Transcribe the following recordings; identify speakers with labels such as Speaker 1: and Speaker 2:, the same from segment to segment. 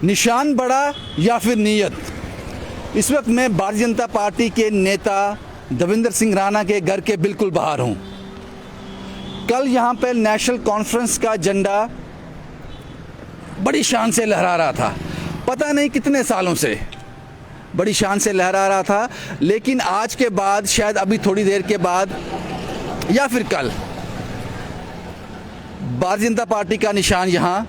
Speaker 1: निशान बड़ा या फिर नीयत। इस वक्त मैं भारतीय जनता पार्टी के नेता देवेंद्र सिंह राणा के घर के बिल्कुल बाहर हूं। कल यहां पर नेशनल कॉन्फ्रेंस का झंडा बड़ी शान से लहरा रहा था, पता नहीं कितने सालों से बड़ी शान से लहरा रहा था, लेकिन आज के बाद, शायद अभी थोड़ी देर के बाद या फिर कल, भारतीय जनता पार्टी का निशान यहां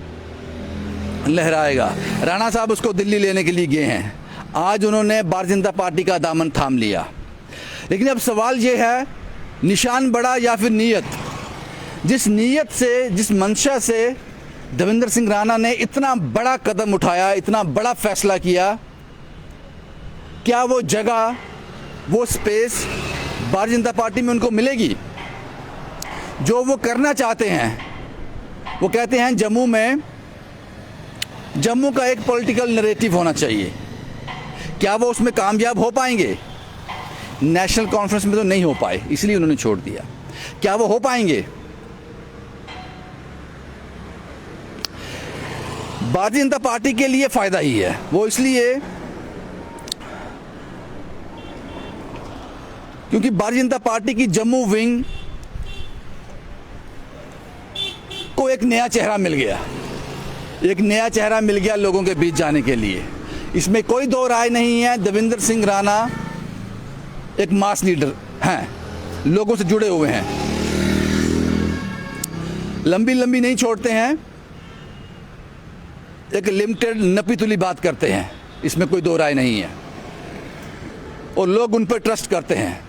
Speaker 1: लहराएगा। राणा साहब उसको दिल्ली लेने के लिए गए हैं। आज उन्होंने भारतीय जनता पार्टी का दामन थाम लिया। लेकिन अब सवाल ये है, निशान बड़ा या फिर नीयत। जिस नीयत से, जिस मंशा से देवेंद्र सिंह राणा ने इतना बड़ा कदम उठाया, इतना बड़ा फैसला किया, क्या वो जगह, वो स्पेस भारतीय जनता पार्टी में उनको मिलेगी? जो वो करना चाहते हैं, वो कहते हैं जम्मू का एक पॉलिटिकल नैरेटिव होना चाहिए। क्या वो उसमें कामयाब हो पाएंगे? नेशनल कॉन्फ्रेंस में तो नहीं हो पाए, इसलिए उन्होंने छोड़ दिया। क्या वो हो पाएंगे? भारतीय जनता पार्टी के लिए फायदा ही है। वो इसलिए क्योंकि भारतीय जनता पार्टी की जम्मू विंग को एक नया चेहरा मिल गया, एक नया चेहरा मिल गया लोगों के बीच जाने के लिए। इसमें कोई दो राय नहीं है। देवेंद्र सिंह राणा एक मास लीडर हैं, लोगों से जुड़े हुए हैं, लंबी लंबी नहीं छोड़ते हैं, एक लिमिटेड नपी तुली बात करते हैं, इसमें कोई दो राय नहीं है। और लोग उन पर ट्रस्ट करते हैं,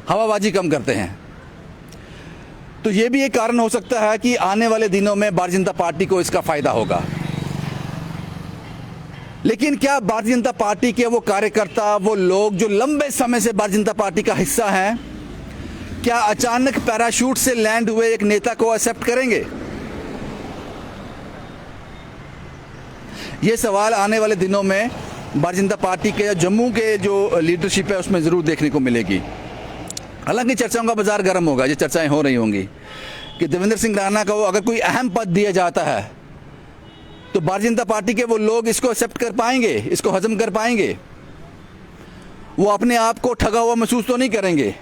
Speaker 1: हवाबाजी कम करते हैं। तो ये भी एक कारण हो सकता है कि आने वाले दिनों में भारतीय जनता पार्टी को इसका फायदा होगा। लेकिन क्या भारतीय जनता पार्टी के वो कार्यकर्ता, वो लोग जो लंबे समय से भारतीय जनता पार्टी का हिस्सा हैं, क्या अचानक पैराशूट से लैंड हुए एक नेता को एक्सेप्ट करेंगे? ये सवाल आने वाले दिनों में भारतीय जनता पार्टी के जम्मू के जो लीडरशिप है उसमें ज़रूर देखने को मिलेगी। हालांकि चर्चाओं का बाजार गर्म होगा, ये चर्चाएं हो रही होंगी कि देवेंद्र सिंह राणा को अगर कोई अहम पद दिया जाता है तो भारतीय जनता पार्टी के वो लोग इसको एक्सेप्ट कर पाएंगे, इसको हजम कर पाएंगे? वो अपने आप को ठगा हुआ महसूस तो नहीं करेंगे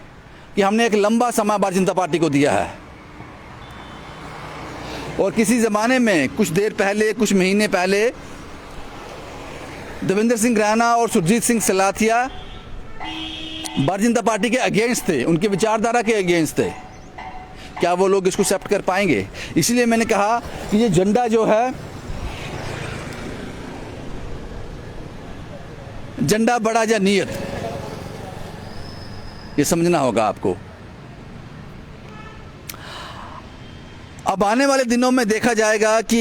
Speaker 1: कि हमने एक लंबा समय भारतीय जनता पार्टी को दिया है और किसी ज़माने में, कुछ देर पहले, कुछ महीने पहले, देवेंद्र सिंह राणा और सुरजीत सिंह सलाथिया भारतीय जनता पार्टी के अगेंस्ट थे, उनके विचारधारा के अगेंस्ट थे। क्या वो लोग इसको एक्सेप्ट कर पाएंगे? इसलिए मैंने कहा कि ये झंडा जो है, झंडा बड़ा या नीयत, ये समझना होगा आपको। अब आने वाले दिनों में देखा जाएगा कि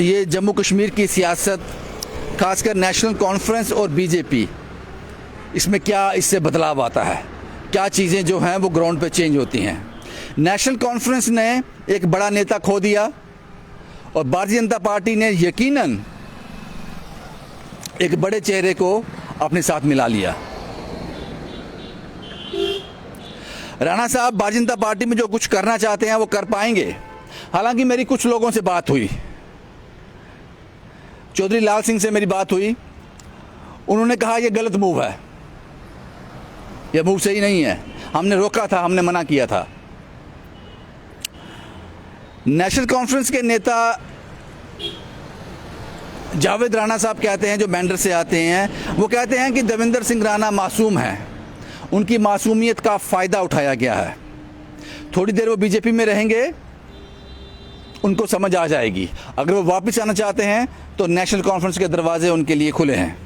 Speaker 1: ये जम्मू कश्मीर की सियासत, खासकर नेशनल कॉन्फ्रेंस और बीजेपी, इसमें क्या इससे बदलाव आता है, क्या चीज़ें जो हैं वो ग्राउंड पे चेंज होती हैं। नेशनल कॉन्फ्रेंस ने एक बड़ा नेता खो दिया और भारतीय जनता पार्टी ने यकीनन एक बड़े चेहरे को अपने साथ मिला लिया। राणा साहब भारतीय जनता पार्टी में जो कुछ करना चाहते हैं वो कर पाएंगे। हालांकि मेरी कुछ लोगों से बात हुई, चौधरी लाल सिंह से मेरी बात हुई, उन्होंने कहा यह गलत मूव है, यह मूव सही नहीं है, हमने रोका था, हमने मना किया था। नेशनल कॉन्फ्रेंस के नेता जावेद राणा साहब कहते हैं, जो बैंडर से आते हैं, वो कहते हैं कि देवेंद्र सिंह राणा मासूम हैं, उनकी मासूमियत का फ़ायदा उठाया गया है। थोड़ी देर वो बीजेपी में रहेंगे, उनको समझ आ जाएगी। अगर वो वापस आना चाहते हैं तो नेशनल कॉन्फ्रेंस के दरवाजे उनके लिए खुले हैं,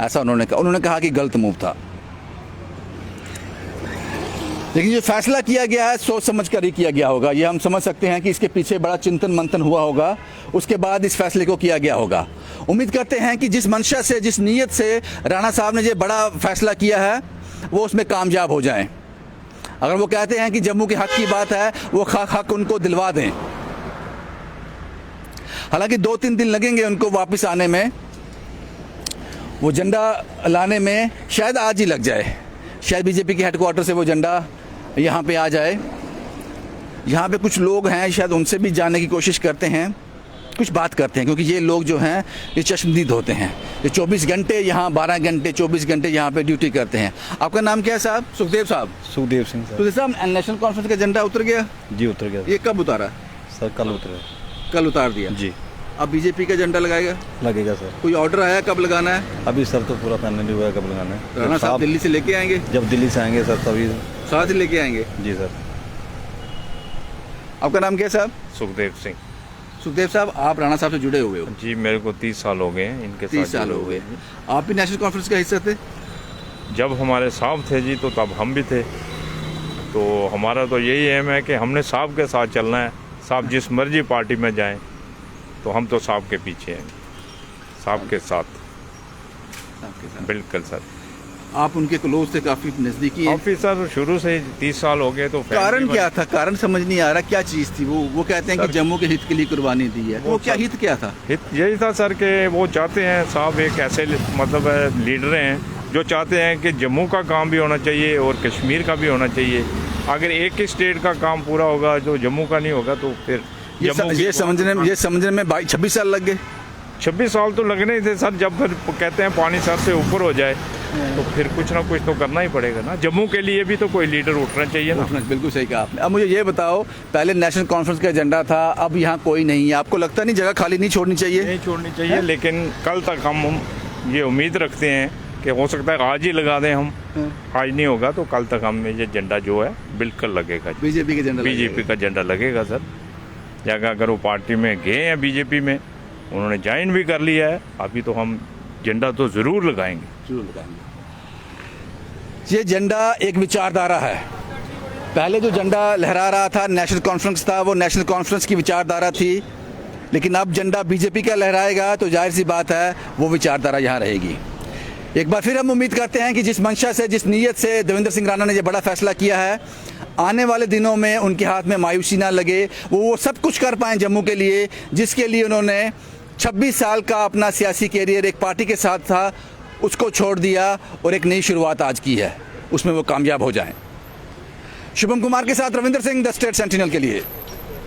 Speaker 1: ऐसा उन्होंने कहा कि गलत मूव था। लेकिन जो फैसला किया गया है सोच समझ कर ही किया गया होगा। ये हम समझ सकते हैं कि इसके पीछे बड़ा चिंतन मंथन हुआ होगा, उसके बाद इस फैसले को किया गया होगा। उम्मीद करते हैं कि जिस मंशा से, जिस नीयत से राणा साहब ने ये बड़ा फैसला किया है वो उसमें कामयाब हो जाएं। अगर वो कहते हैं कि जम्मू के हक की बात है, वो हक उनको दिलवा दें। हालांकि 2-3 दिन लगेंगे उनको वापस आने में, वो झंडा लाने में शायद आज ही लग जाए। शायद बीजेपी के हेडक्वार्टर से वो झंडा यहाँ पे आ जाए। यहाँ पे कुछ लोग हैं, शायद उनसे भी जानने की कोशिश करते हैं कुछ बात करते हैं, क्योंकि ये लोग जो हैं ये चश्मदीद होते हैं, ये 24 घंटे यहाँ 12 घंटे 24 घंटे यहाँ पे ड्यूटी करते हैं। आपका नाम क्या है साहब? सुखदेव साहब।
Speaker 2: सुखदेव सिंह सर।
Speaker 1: सुखदेव साहब, नेशनल कॉन्फ्रेंस का एजेंडा उतर गया?
Speaker 2: जी उतर गया
Speaker 1: ये कब उतारा?
Speaker 2: सर, कल उतरे।
Speaker 1: कल उतार दिया
Speaker 2: जी।
Speaker 1: अब बीजेपी का एजेंडा लगाएगा?
Speaker 2: लगेगा सर।
Speaker 1: कोई ऑर्डर आया कब लगाना है?
Speaker 2: अभी सर तो पूरा फाइनल नहीं हुआ है कब लगाना है।
Speaker 1: राणा साहब दिल्ली से लेके आएंगे?
Speaker 2: जब दिल्ली से आएंगे सर तभी।
Speaker 1: साथ ही लेके आएंगे?
Speaker 2: जी सर।
Speaker 1: आपका नाम क्या है साहब?
Speaker 3: सुखदेव सिंह।
Speaker 1: सुखदेव साहब, आप राणा साहब से जुड़े हुए हो?
Speaker 3: जी, मेरे को 30 साल हो गए हैं इनके
Speaker 1: 30 साल हो गए। आप भी नेशनल कॉन्फ्रेंस का हिस्सा थे?
Speaker 3: जब हमारे साहब थे जी तो तब हम भी थे। तो हमारा तो यही एम है कि हमने साहब के साथ चलना है। साहब जिस मर्जी पार्टी में जाएं तो हम तो साहब के पीछे हैं, साहब के साथ।
Speaker 1: आपके साथ।
Speaker 3: बिल्कुल सर।
Speaker 1: आप उनके क्लोज थे, काफी नजदीकी हैं।
Speaker 3: काफी सर, शुरू से 30 साल हो गए। तो
Speaker 1: कारण क्या था? कारण समझ नहीं आ रहा, क्या चीज थी वो कहते हैं कि
Speaker 3: सर,
Speaker 1: जम्मू के हित के लिए कुर्बानी दी है। वो क्या हित क्या था?
Speaker 3: हित यही था सर कि वो चाहते हैं, साहब एक ऐसे मतलब लीडर हैं जो चाहते हैं कि जम्मू का काम भी होना चाहिए और कश्मीर का भी होना चाहिए। अगर एक ही स्टेट का काम पूरा होगा जो जम्मू का नहीं होगा तो फिर
Speaker 1: ये समझने में 26 साल लग गए।
Speaker 3: 26 साल तो लगने ही थे सर। जब फिर कहते हैं पानी सर से ऊपर हो जाए तो फिर कुछ ना कुछ तो करना ही पड़ेगा ना। जम्मू के लिए भी तो कोई लीडर उठना चाहिए ना।
Speaker 1: बिल्कुल सही कहा आपने। अब मुझे ये बताओ, पहले नेशनल कॉन्फ्रेंस का एजेंडा था, अब यहाँ कोई नहीं है। आपको लगता नहीं जगह खाली नहीं छोड़नी चाहिए?
Speaker 3: नहीं छोड़नी चाहिए, लेकिन कल तक हम ये उम्मीद रखते हैं कि हो सकता है आज ही लगा दें हम। आज नहीं होगा तो कल तक हम ये एजेंडा जो है बिल्कुल लगेगा।
Speaker 1: बीजेपी का एजेंडा?
Speaker 3: बीजेपी का एजेंडा लगेगा सर। या अगर वो पार्टी में गए हैं बीजेपी में, उन्होंने ज्वाइन भी कर लिया है, अभी तो हम एजेंडा तो ज़रूर लगाएंगे।
Speaker 1: जरूर लगाएंगे। ये एजेंडा एक विचारधारा है। पहले जो झंडा लहरा रहा था नेशनल कॉन्फ्रेंस था, वो नेशनल कॉन्फ्रेंस की विचारधारा थी। लेकिन अब झंडा बीजेपी का लहराएगा तो जाहिर सी बात है वो विचारधारा यहाँ रहेगी। एक बार फिर हम उम्मीद करते हैं कि जिस मंशा से, जिस नीयत से देवेंद्र सिंह राणा ने ये बड़ा फैसला किया है, आने वाले दिनों में उनके हाथ में मायूसी ना लगे। वो सब कुछ कर पाएँ जम्मू के लिए, जिसके लिए उन्होंने 26 साल का अपना सियासी कैरियर एक पार्टी के साथ था, उसको छोड़ दिया और एक नई शुरुआत आज की है, उसमें वो कामयाब हो जाएं। शुभम कुमार के साथ Ravindra Singh, the state sentinel के लिए।